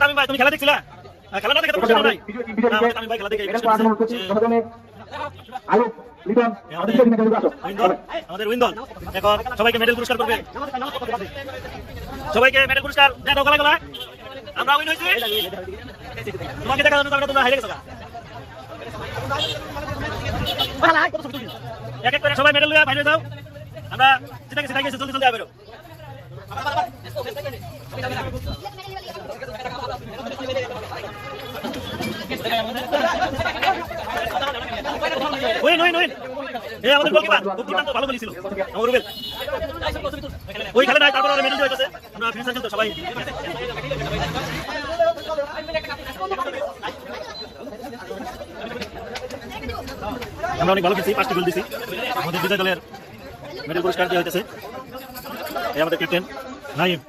তামিম ভাই তুমি খেলা দেখছিলা? খেলাটা দেখে তো বুঝতে নাই। তামিম ভাই খেলা দেখে আমাদের উইন্দল এখন সবাইকে মেডেল পুরস্কার করবে। সবাইকে মেডেল পুরস্কার দাও গলা গলা। আমরা উইন হইছি। তোমাকে দেখার জন্য তোমরা হেরে গেছো। এক এক করে সবাই মেডেল লইয়া বাইরে যাও। আমরা জিতে গেছি জলদি জলদি আবেরো। Win win win. এই আমাদের গোলকিপার খুব দুর্দান্ত ভালো বলেছিল আমার রুবেল। ওই খেলে নাই তারপর মেডেল হইতাছে। আমরা ফিনিশার খেলতে সবাই আমরা অনেক ভালো খেলছি, 5টি গোল দিছি। আমাদের বিজয় দলের মেডেল পুরস্কার দেওয়া হইতেছে। এই আমাদের ক্যাপ্টেন নাইম।